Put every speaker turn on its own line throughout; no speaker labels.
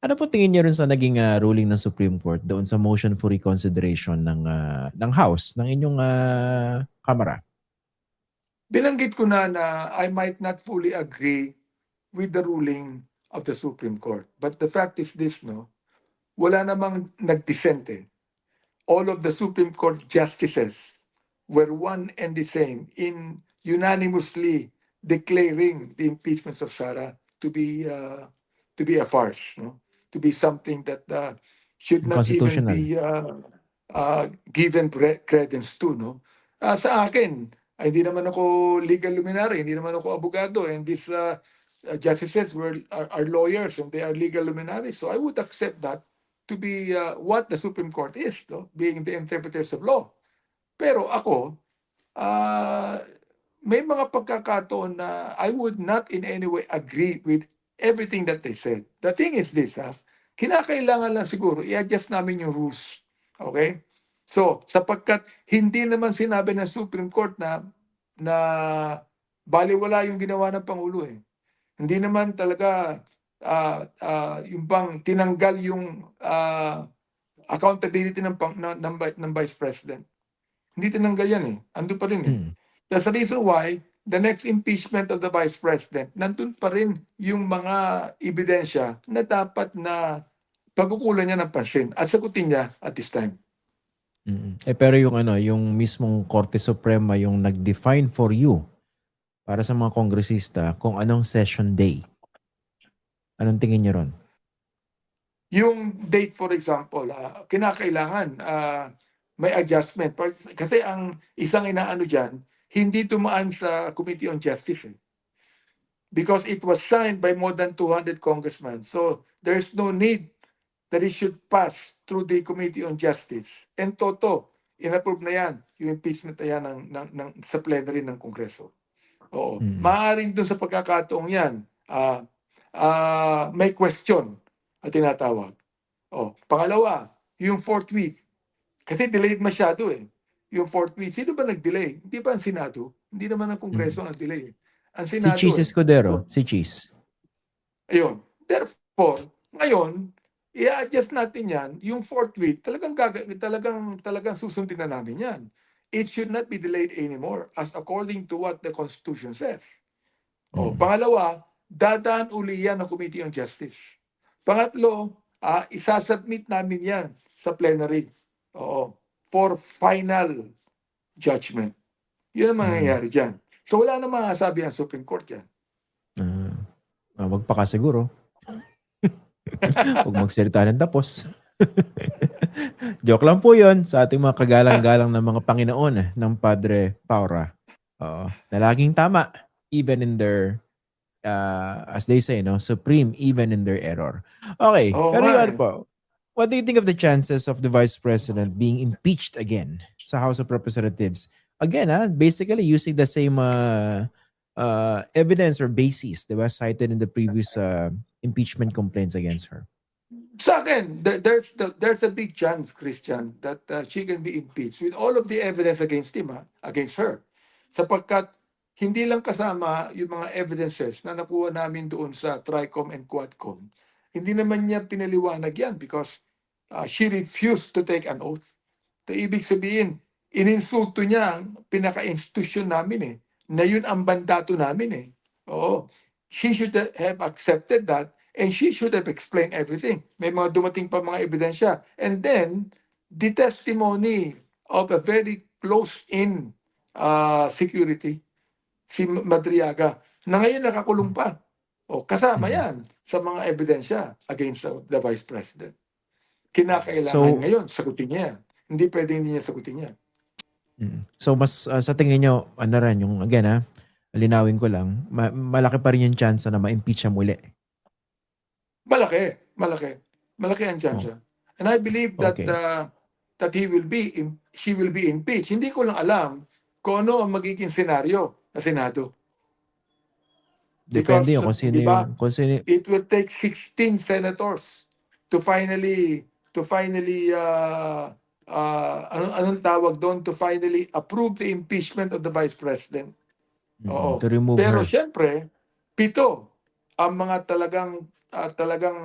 Ano po tingin niyo rin sa naging ruling ng Supreme Court doon sa motion for reconsideration ng House, ng inyong Kamara?
Binanggit ko na I might not fully agree with the ruling of the Supreme Court. But the fact is this, no? Wala namang nag-dissent eh. All of the Supreme Court justices were one and the same in unanimously declaring the impeachment of Sara to be a farce, no? To be something that should not even
Unconstitutional.
be given credence to, no? Sa akin, hindi naman ako legal luminary, hindi naman ako abogado, and these justices are lawyers and they are legal luminaries. So I would accept that to be what the Supreme Court is, no? Being the interpreters of law. Pero ako, may mga pagkakataon na I would not in any way agree with everything that they said. The thing is this, kinakailangan lang siguro i-adjust namin yung rules. Okay? So, sapagkat hindi naman sinabi ng Supreme Court na baliwala yung ginawa ng Pangulo eh. Hindi naman talaga yung bang tinanggal yung accountability ng Vice President. Hindi tinanggal yan eh. Ando pa rin eh. That's the reason why the next impeachment of the Vice President, nandun pa rin yung mga ebidensya na dapat na pagkukulan niya ng pansin at sagutin niya at this time.
Pero yung mismong Korte Suprema yung nag-define for you para sa mga kongresista kung anong session day. Anong tingin niyo ron?
Yung date, for example, kinakailangan may adjustment. Kasi ang isang inaano dyan, hindi tumaan sa Committee on Justice. Because it was signed by more than 200 congressmen. So there's no need that it should pass through the Committee on Justice. And in-approve na yan, yung impeachment na yan sa plenary ng Kongreso. Oo. Maaaring dun sa pagkakataong yan, may question at tinatawag. Pangalawa, yung fourth week. Kasi delayed masyado eh. Yung fourth week, sino ba nag-delay? Hindi ba ang Senado? Hindi naman ang Kongreso ang nag-delay. Ang Senado
si Cheese Escudero. Si Cheese.
Ayun. Therefore, ngayon, i-adjust natin yan. Yung fourth week, talagang susundin na namin yan. It should not be delayed anymore as according to what the Constitution says. Pangalawa, dadaan uli yan ng Committee on Justice. Pangatlo, isasubmit namin yan sa plenary for final judgment. Yun ang mangyayari dyan. So wala na masasabi ang Supreme Court yan.
Wag pa ka siguro. Huwag magsalita ng tapos. Joke lang po yun sa ating mga kagalang-galang ng mga Panginoon ng Padre Paura. Na laging tama even in their as they say, supreme even in their error. Okay, pero yun po. What do you think of the chances of the Vice President being impeached again sa House of Representatives? Again, basically using the same evidence or basis, diba, cited in the previous impeachment complaints against her.
Sa akin, there's a big chance, Christian, that she can be impeached with all of the evidence against her. Sapagkat hindi lang kasama yung mga evidences na nakuha namin doon sa TRICOM and QUADCOM. Hindi naman niya pinaliwanag yan because she refused to take an oath. Ibig sabihin, ininsulto niya ang pinaka-institusyon namin na yun ang mandato namin She should have accepted that and she should have explained everything. May mga dumating pa mga ebidensya. And then, the testimony of a very close-in security, si Madriaga, na ngayon nakakulong pa. Kasama yan sa mga ebidensya against the Vice President. Kinakailangan ngayon, sagutin niya. Hindi pwede hindi niya sagutin yan.
So mas sa tingin niyo, yung again linawin ko lang, malaki pa rin yung chance na ma-impeach siya muli.
Malaki ang chance. And I believe that she will be impeached. Hindi ko lang alam kung ano ang magiging senaryo sa Senado.
Depende yun kung sino yung...
It will take 16 senators to finally anong tawag doon, to finally approve the impeachment of the Vice President.
To remove
Pero
her.
siyempre, 7 ang mga talagang talagang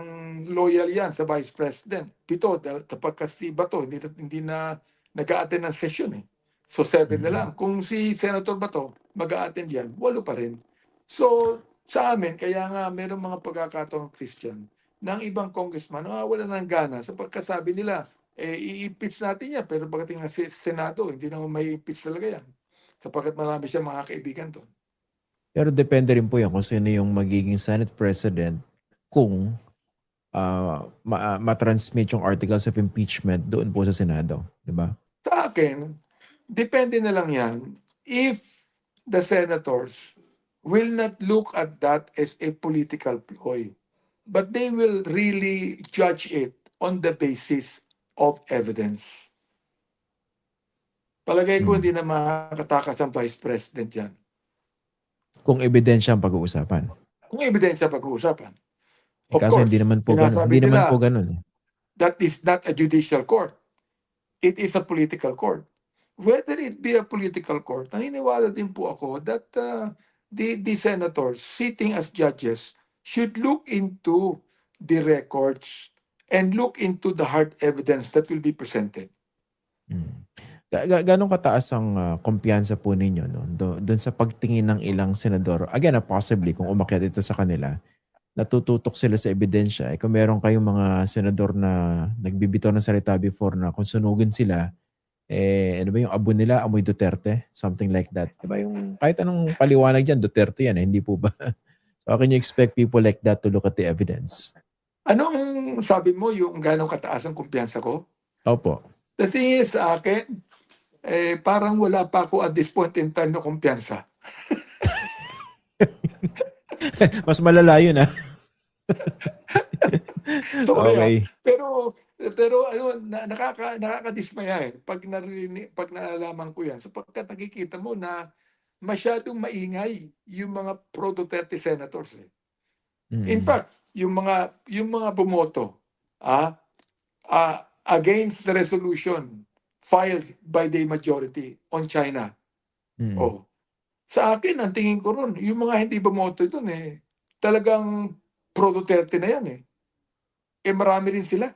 loyal yan sa Vice President. 7, kapag si Bato, hindi na nag-a-attend ng session eh. So 7 na lang. Kung si Senator Bato mag-a-attend yan, 8 pa rin. So sa amin, kaya nga merong mga pagkakataong Christian ng ibang congressman, wala ng gana sapagkat sabi nila, i-impeach natin yan. Pero pagdating na sa Senado, hindi naman may impeach talaga yan. Sapagkat marami siya mga kaibigan doon.
Pero depende rin po yan kung sino yung magiging Senate President kung ma-transmit yung articles of impeachment doon po sa Senado. Di ba?
Sa akin, depende na lang yan if the senators will not look at that as a political ploy, but they will really judge it on the basis of evidence. Palagay ko hindi na makakatakas ang Vice President yan.
Kung ebidensya ang pag-uusapan.
Kung ebidensya pag-uusapan. Of
Kaso
course,
hindi naman po ganun.
sinasabi
Hindi naman
nila,
po ganun.
that is not a judicial court. It is a political court. Whether it be a political court, naniniwala din po ako that the senators sitting as judges should look into the records and look into the hard evidence that will be presented.
Ganong kataas ang kumpiyansa po ninyo doon sa pagtingin ng ilang senador? Again, possibly kung umakyat ito sa kanila, natututok sila sa ebidensya. Kung meron kayong mga senador na nagbibitaw ng salita before na kung sunugin sila, ano ba yung abo nila, amoy Duterte? Something like that. Diba yung kahit anong paliwanag dyan, Duterte yan, hindi po ba? So can you expect people like that to look at the evidence?
Anong sabi mo yung ganong kataas ang kumpiyansa ko?
Opo.
The thing is, sa akin, parang wala pa ako at this point in time na kumpiyansa.
Mas malala yun
Sorry,
okay.
Pero ano, nakakadismaya pag nalalaman ko yan sapagkat nakikita mo na masyadong maingay yung mga pro-Duterte senators. In fact, yung mga bumoto against the resolution filed by the majority on China. Sa akin, ang tingin ko ron, yung mga hindi bumoto doon talagang pro-Duterte na yan marami rin sila.